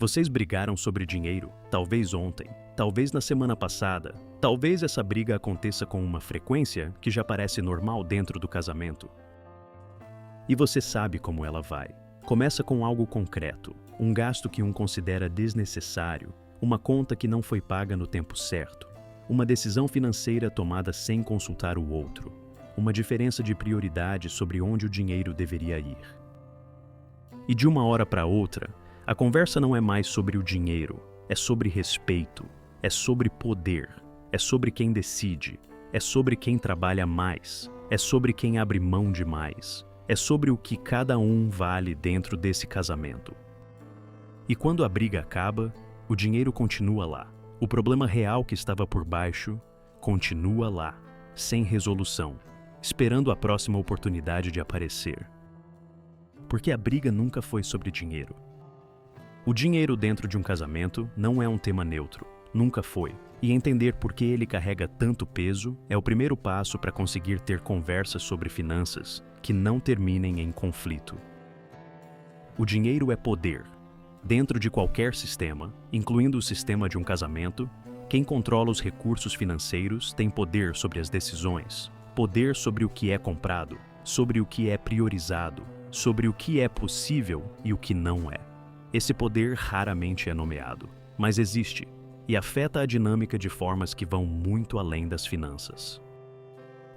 Vocês brigaram sobre dinheiro, talvez ontem, talvez na semana passada, talvez essa briga aconteça com uma frequência que já parece normal dentro do casamento. E você sabe como ela vai. Começa com algo concreto, um gasto que um considera desnecessário, uma conta que não foi paga no tempo certo, uma decisão financeira tomada sem consultar o outro, uma diferença de prioridade sobre onde o dinheiro deveria ir. E de uma hora para outra, a conversa não é mais sobre o dinheiro, é sobre respeito, é sobre poder, é sobre quem decide, é sobre quem trabalha mais, é sobre quem abre mão de mais, é sobre o que cada um vale dentro desse casamento. E quando a briga acaba, o dinheiro continua lá. O problema real que estava por baixo continua lá, sem resolução, esperando a próxima oportunidade de aparecer. Porque a briga nunca foi sobre dinheiro. O dinheiro dentro de um casamento não é um tema neutro, nunca foi. E entender por que ele carrega tanto peso é o primeiro passo para conseguir ter conversas sobre finanças que não terminem em conflito. O dinheiro é poder. Dentro de qualquer sistema, incluindo o sistema de um casamento, quem controla os recursos financeiros tem poder sobre as decisões, poder sobre o que é comprado, sobre o que é priorizado, sobre o que é possível e o que não é. Esse poder raramente é nomeado, mas existe e afeta a dinâmica de formas que vão muito além das finanças.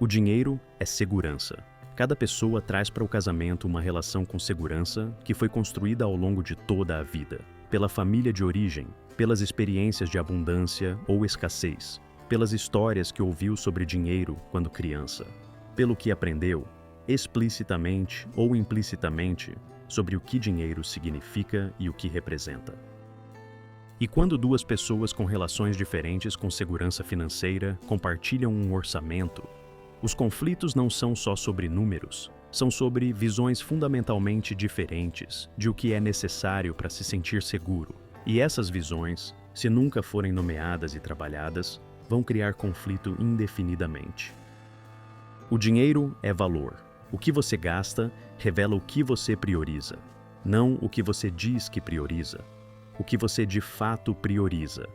O dinheiro é segurança. Cada pessoa traz para o casamento uma relação com segurança que foi construída ao longo de toda a vida, pela família de origem, pelas experiências de abundância ou escassez, pelas histórias que ouviu sobre dinheiro quando criança, pelo que aprendeu, explicitamente ou implicitamente, sobre o que dinheiro significa e o que representa. E quando duas pessoas com relações diferentes com segurança financeira compartilham um orçamento, os conflitos não são só sobre números, são sobre visões fundamentalmente diferentes de o que é necessário para se sentir seguro. E essas visões, se nunca forem nomeadas e trabalhadas, vão criar conflito indefinidamente. O dinheiro é valor. O que você gasta revela o que você prioriza, não o que você diz que prioriza, o que você de fato prioriza.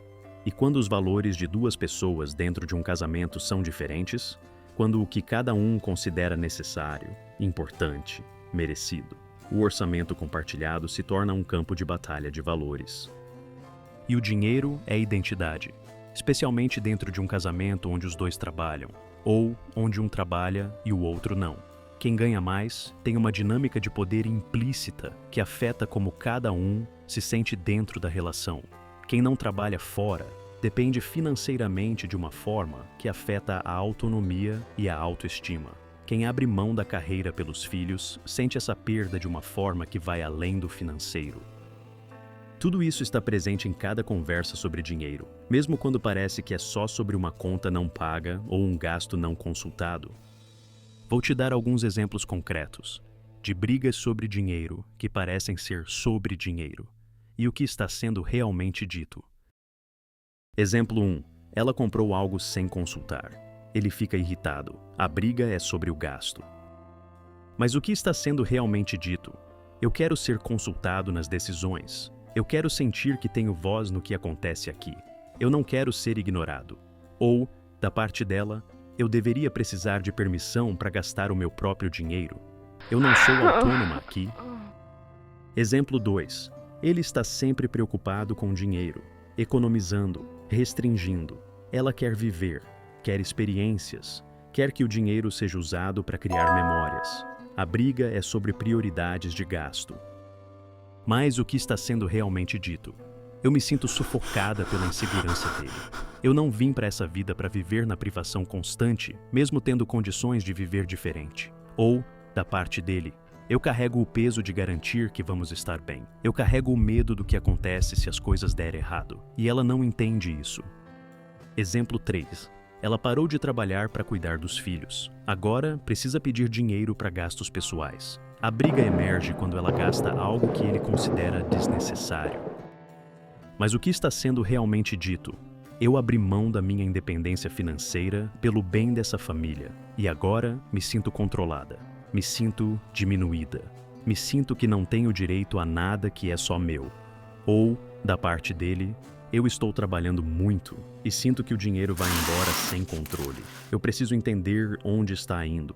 E quando os valores de duas pessoas dentro de um casamento são diferentes, quando o que cada um considera necessário, importante, merecido, o orçamento compartilhado se torna um campo de batalha de valores. E o dinheiro é identidade, especialmente dentro de um casamento onde os dois trabalham, ou onde um trabalha e o outro não. Quem ganha mais tem uma dinâmica de poder implícita que afeta como cada um se sente dentro da relação. Quem não trabalha fora depende financeiramente de uma forma que afeta a autonomia e a autoestima. Quem abre mão da carreira pelos filhos sente essa perda de uma forma que vai além do financeiro. Tudo isso está presente em cada conversa sobre dinheiro, mesmo quando parece que é só sobre uma conta não paga ou um gasto não consultado. Vou te dar alguns exemplos concretos de brigas sobre dinheiro que parecem ser sobre dinheiro e o que está sendo realmente dito. Exemplo 1. Ela comprou algo sem consultar. Ele fica irritado. A briga é sobre o gasto. Mas o que está sendo realmente dito? Eu quero ser consultado nas decisões. Eu quero sentir que tenho voz no que acontece aqui. Eu não quero ser ignorado. Ou, da parte dela, eu deveria precisar de permissão para gastar o meu próprio dinheiro. Eu não sou autônoma aqui. Exemplo 2. Ele está sempre preocupado com dinheiro, economizando, restringindo. Ela quer viver, quer experiências, quer que o dinheiro seja usado para criar memórias. A briga é sobre prioridades de gasto. Mas o que está sendo realmente dito? Eu me sinto sufocada pela insegurança dele. Eu não vim para essa vida para viver na privação constante, mesmo tendo condições de viver diferente. Ou, da parte dele, eu carrego o peso de garantir que vamos estar bem. Eu carrego o medo do que acontece se as coisas derem errado. E ela não entende isso. Exemplo 3. Ela parou de trabalhar para cuidar dos filhos. Agora, precisa pedir dinheiro para gastos pessoais. A briga emerge quando ela gasta algo que ele considera desnecessário. Mas o que está sendo realmente dito? Eu abri mão da minha independência financeira pelo bem dessa família. E agora me sinto controlada. Me sinto diminuída. Me sinto que não tenho direito a nada que é só meu. Ou Da parte dele, eu estou trabalhando muito e sinto que o dinheiro vai embora sem controle. Eu preciso entender onde está indo.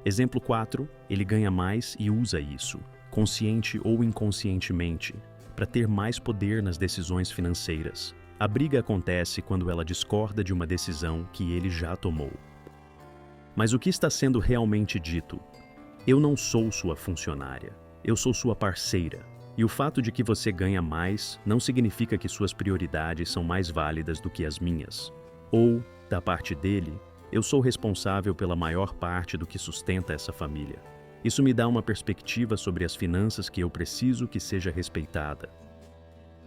Exemplo 4, ele ganha mais e usa isso, consciente ou inconscientemente, para ter mais poder nas decisões financeiras. A briga acontece quando ela discorda de uma decisão que ele já tomou. Mas o que está sendo realmente dito? Eu não sou sua funcionária, eu sou sua parceira. E o fato de que você ganha mais não significa que suas prioridades são mais válidas do que as minhas. Ou, da parte dele, eu sou responsável pela maior parte do que sustenta essa família. Isso me dá uma perspectiva sobre as finanças que eu preciso que seja respeitada.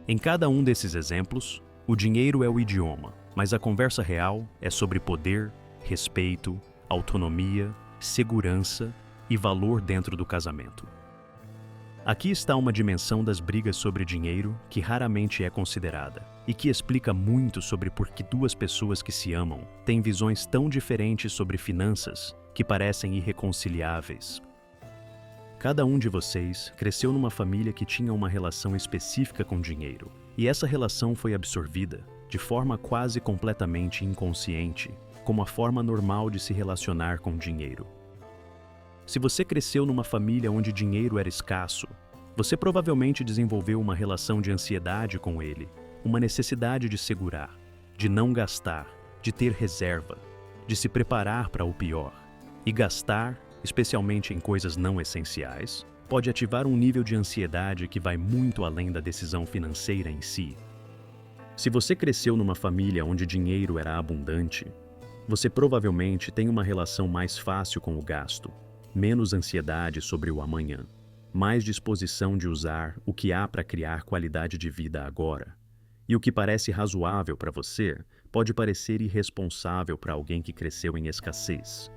Em cada um desses exemplos, o dinheiro é o idioma, mas a conversa real é sobre poder, respeito, autonomia, segurança e valor dentro do casamento. Aqui está uma dimensão das brigas sobre dinheiro que raramente é considerada e que explica muito sobre por que duas pessoas que se amam têm visões tão diferentes sobre finanças que parecem irreconciliáveis. Cada um de vocês cresceu numa família que tinha uma relação específica com dinheiro, e essa relação foi absorvida, de forma quase completamente inconsciente, como a forma normal de se relacionar com dinheiro. Se você cresceu numa família onde dinheiro era escasso, você provavelmente desenvolveu uma relação de ansiedade com ele, uma necessidade de segurar, de não gastar, de ter reserva, de se preparar para o pior. E gastar, especialmente em coisas não essenciais, pode ativar um nível de ansiedade que vai muito além da decisão financeira em si. Se você cresceu numa família onde dinheiro era abundante, você provavelmente tem uma relação mais fácil com o gasto, menos ansiedade sobre o amanhã, mais disposição de usar o que há para criar qualidade de vida agora. E o que parece razoável para você pode parecer irresponsável para alguém que cresceu em escassez.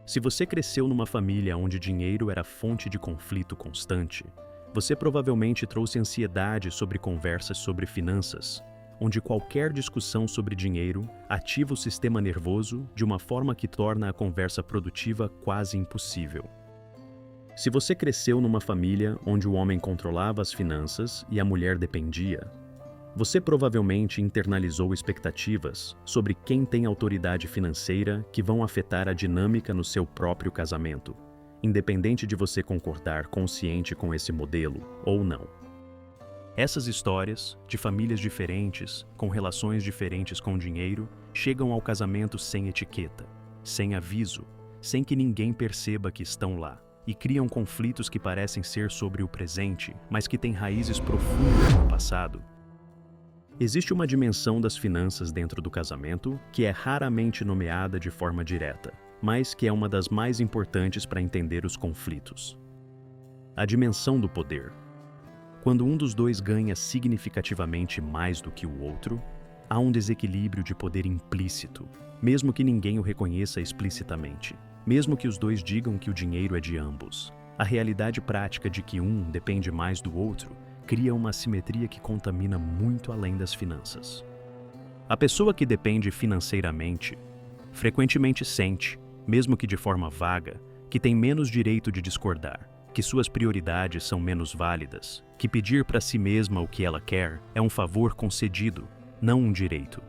Se você cresceu numa família onde dinheiro era fonte de conflito constante, você provavelmente trouxe ansiedade sobre conversas sobre finanças, onde qualquer discussão sobre dinheiro ativa o sistema nervoso de uma forma que torna a conversa produtiva quase impossível. Se você cresceu numa família onde o homem controlava as finanças e a mulher dependia, você provavelmente internalizou expectativas sobre quem tem autoridade financeira que vão afetar a dinâmica no seu próprio casamento, independente de você concordar consciente com esse modelo ou não. Essas histórias, de famílias diferentes, com relações diferentes com dinheiro, chegam ao casamento sem etiqueta, sem aviso, sem que ninguém perceba que estão lá, e criam conflitos que parecem ser sobre o presente, mas que têm raízes profundas no passado. Existe uma dimensão das finanças dentro do casamento que é raramente nomeada de forma direta, mas que é uma das mais importantes para entender os conflitos. A dimensão do poder. Quando um dos dois ganha significativamente mais do que o outro, há um desequilíbrio de poder implícito, mesmo que ninguém o reconheça explicitamente, mesmo que os dois digam que o dinheiro é de ambos. A realidade prática de que um depende mais do outro cria uma assimetria que contamina muito além das finanças. A pessoa que depende financeiramente frequentemente sente, mesmo que de forma vaga, que tem menos direito de discordar, que suas prioridades são menos válidas, que pedir para si mesma o que ela quer é um favor concedido, não um direito.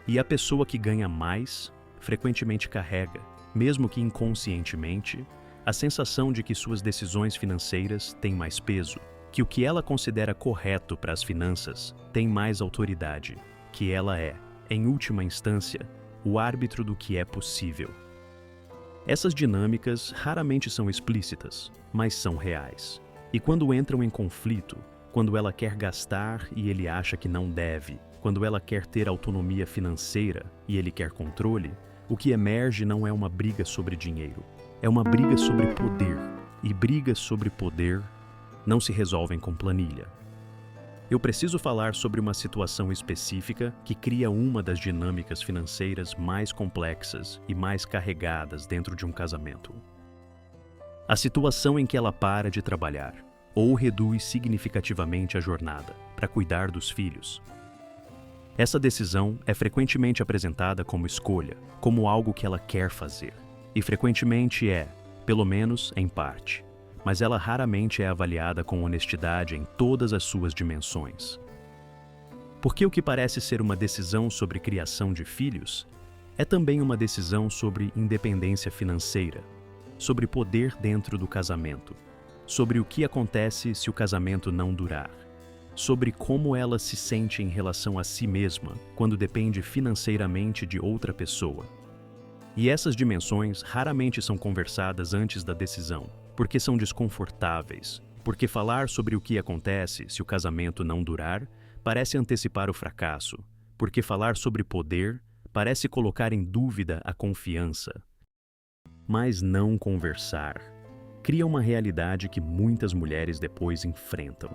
E a pessoa que ganha mais frequentemente carrega, mesmo que inconscientemente, a sensação de que suas decisões financeiras têm mais peso, que o que ela considera correto para as finanças tem mais autoridade, que ela é, em última instância, o árbitro do que é possível. Essas dinâmicas raramente são explícitas, mas são reais. E quando entram em conflito, quando ela quer gastar e ele acha que não deve, quando ela quer ter autonomia financeira e ele quer controle, o que emerge não é uma briga sobre dinheiro, é uma briga sobre poder. E brigas sobre poder não se resolvem com planilha. Eu preciso falar sobre uma situação específica que cria uma das dinâmicas financeiras mais complexas e mais carregadas dentro de um casamento. A situação em que ela para de trabalhar ou reduz significativamente a jornada para cuidar dos filhos. Essa decisão é frequentemente apresentada como escolha, como algo que ela quer fazer. E frequentemente é, pelo menos em parte, mas ela raramente é avaliada com honestidade em todas as suas dimensões. Porque o que parece ser uma decisão sobre criação de filhos é também uma decisão sobre independência financeira, sobre poder dentro do casamento, sobre o que acontece se o casamento não durar, sobre como ela se sente em relação a si mesma quando depende financeiramente de outra pessoa. E essas dimensões raramente são conversadas antes da decisão, porque são desconfortáveis, porque falar sobre o que acontece se o casamento não durar parece antecipar o fracasso, porque falar sobre poder parece colocar em dúvida a confiança. Mas não conversar cria uma realidade que muitas mulheres depois enfrentam.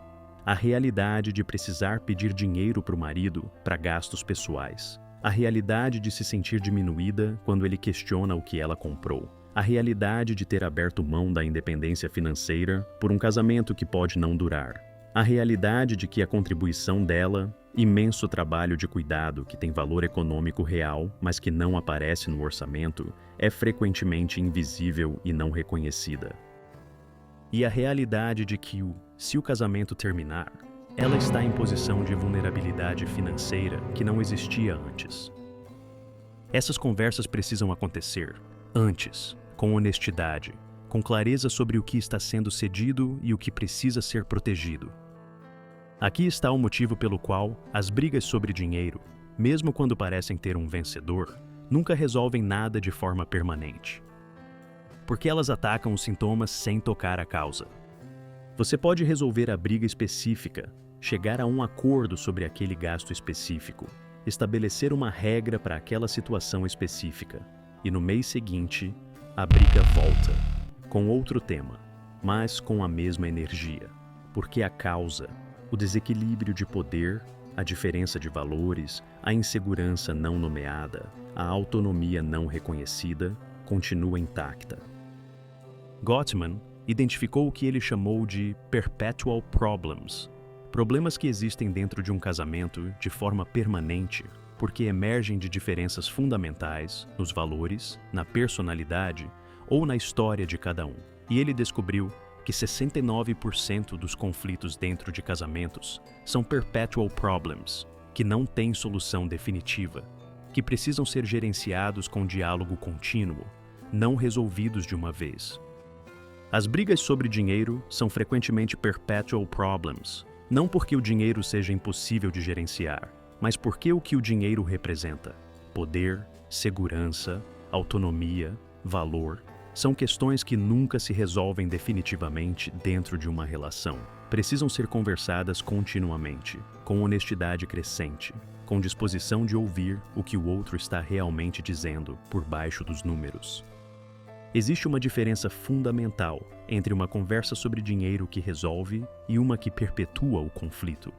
A realidade de precisar pedir dinheiro para o marido para gastos pessoais. A realidade de se sentir diminuída quando ele questiona o que ela comprou. A realidade de ter aberto mão da independência financeira por um casamento que pode não durar. A realidade de que a contribuição dela, imenso trabalho de cuidado que tem valor econômico real, mas que não aparece no orçamento, é frequentemente invisível e não reconhecida. E a realidade de que, se o casamento terminar, ela está em posição de vulnerabilidade financeira que não existia antes. Essas conversas precisam acontecer antes, com honestidade, com clareza sobre o que está sendo cedido e o que precisa ser protegido. Aqui está o motivo pelo qual as brigas sobre dinheiro, mesmo quando parecem ter um vencedor, nunca resolvem nada de forma permanente. Porque elas atacam os sintomas sem tocar a causa. Você pode resolver a briga específica, chegar a um acordo sobre aquele gasto específico, estabelecer uma regra para aquela situação específica, e no mês seguinte, a briga volta, com outro tema, mas com a mesma energia, porque a causa, o desequilíbrio de poder, a diferença de valores, a insegurança não nomeada, a autonomia não reconhecida, continua intacta. Gottman identificou o que ele chamou de perpetual problems, problemas que existem dentro de um casamento de forma permanente, porque emergem de diferenças fundamentais nos valores, na personalidade ou na história de cada um. E ele descobriu que 69% dos conflitos dentro de casamentos são perpetual problems, que não têm solução definitiva, que precisam ser gerenciados com diálogo contínuo, não resolvidos de uma vez. As brigas sobre dinheiro são frequentemente perpetual problems, não porque o dinheiro seja impossível de gerenciar, mas porque o que o dinheiro representa, poder, segurança, autonomia, valor, são questões que nunca se resolvem definitivamente dentro de uma relação. Precisam ser conversadas continuamente, com honestidade crescente, com disposição de ouvir o que o outro está realmente dizendo por baixo dos números. Existe uma diferença fundamental entre uma conversa sobre dinheiro que resolve e uma que perpetua o conflito.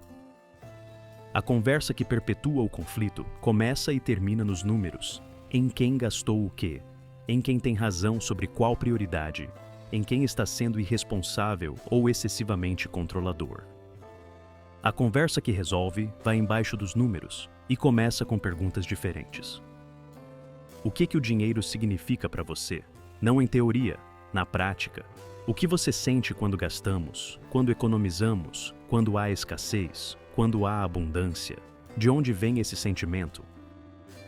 A conversa que perpetua o conflito começa e termina nos números, em quem gastou o quê, em quem tem razão sobre qual prioridade, em quem está sendo irresponsável ou excessivamente controlador. A conversa que resolve vai embaixo dos números e começa com perguntas diferentes. O que o dinheiro significa para você? Não em teoria, na prática. O que você sente quando gastamos, quando economizamos, quando há escassez, quando há abundância? De onde vem esse sentimento?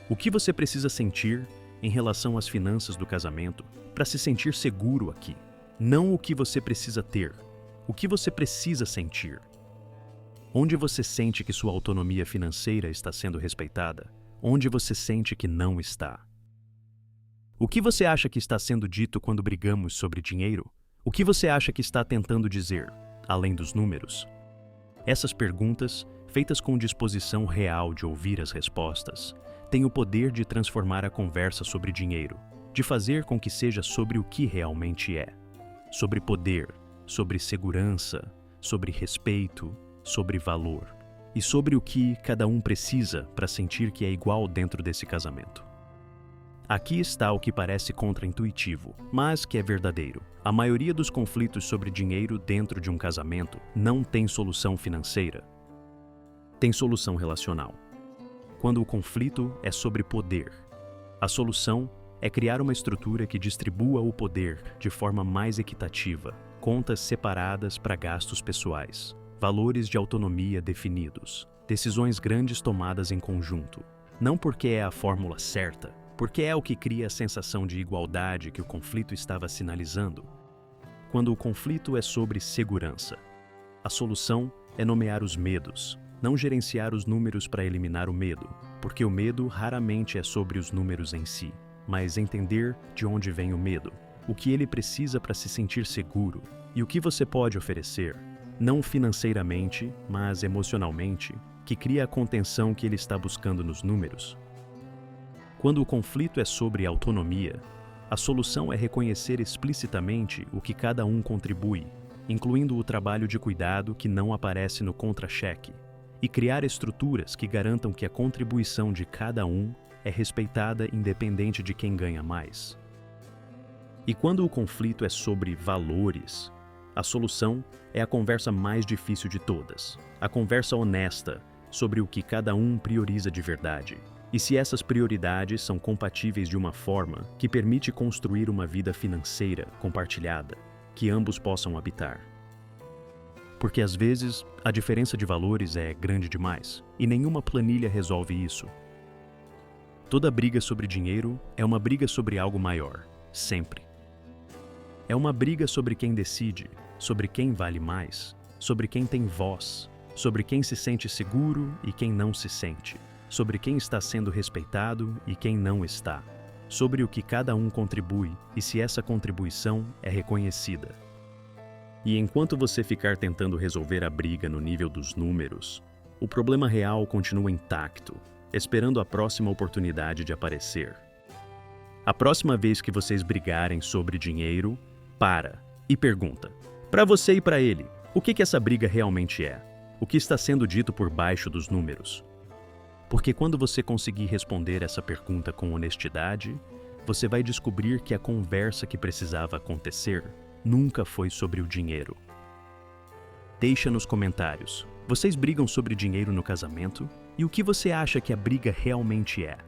O que você precisa sentir em relação às finanças do casamento para se sentir seguro aqui? Não o que você precisa ter, o que você precisa sentir. Onde você sente que sua autonomia financeira está sendo respeitada? Onde você sente que não está? O que você acha que está sendo dito quando brigamos sobre dinheiro? O que você acha que está tentando dizer, além dos números? Essas perguntas, feitas com disposição real de ouvir as respostas, têm o poder de transformar a conversa sobre dinheiro, de fazer com que seja sobre o que realmente é. Sobre poder, sobre segurança, sobre respeito, sobre valor. E sobre o que cada um precisa para sentir que é igual dentro desse casamento. Aqui está o que parece contraintuitivo, mas que é verdadeiro. A maioria dos conflitos sobre dinheiro dentro de um casamento não tem solução financeira. Tem solução relacional. Quando o conflito é sobre poder, a solução é criar uma estrutura que distribua o poder de forma mais equitativa, contas separadas para gastos pessoais, valores de autonomia definidos, decisões grandes tomadas em conjunto. Não porque é a fórmula certa, porque é o que cria a sensação de igualdade que o conflito estava sinalizando. Quando o conflito é sobre segurança, a solução é nomear os medos, não gerenciar os números para eliminar o medo, porque o medo raramente é sobre os números em si, mas entender de onde vem o medo, o que ele precisa para se sentir seguro e o que você pode oferecer, não financeiramente, mas emocionalmente, que cria a contenção que ele está buscando nos números. Quando o conflito é sobre autonomia, a solução é reconhecer explicitamente o que cada um contribui, incluindo o trabalho de cuidado que não aparece no contra-cheque, e criar estruturas que garantam que a contribuição de cada um é respeitada independente de quem ganha mais. E quando o conflito é sobre valores, a solução é a conversa mais difícil de todas, a conversa honesta sobre o que cada um prioriza de verdade, e se essas prioridades são compatíveis de uma forma que permite construir uma vida financeira compartilhada, que ambos possam habitar. Porque às vezes a diferença de valores é grande demais, e nenhuma planilha resolve isso. Toda briga sobre dinheiro é uma briga sobre algo maior, sempre. É uma briga sobre quem decide, sobre quem vale mais, sobre quem tem voz, sobre quem se sente seguro e quem não se sente, sobre quem está sendo respeitado e quem não está, sobre o que cada um contribui e se essa contribuição é reconhecida. E enquanto você ficar tentando resolver a briga no nível dos números, o problema real continua intacto, esperando a próxima oportunidade de aparecer. A próxima vez que vocês brigarem sobre dinheiro, para e pergunta, para você e para ele, o que essa briga realmente é? O que está sendo dito por baixo dos números? Porque quando você conseguir responder essa pergunta com honestidade, você vai descobrir que a conversa que precisava acontecer nunca foi sobre o dinheiro. Deixa nos comentários, vocês brigam sobre dinheiro no casamento? E o que você acha que a briga realmente é?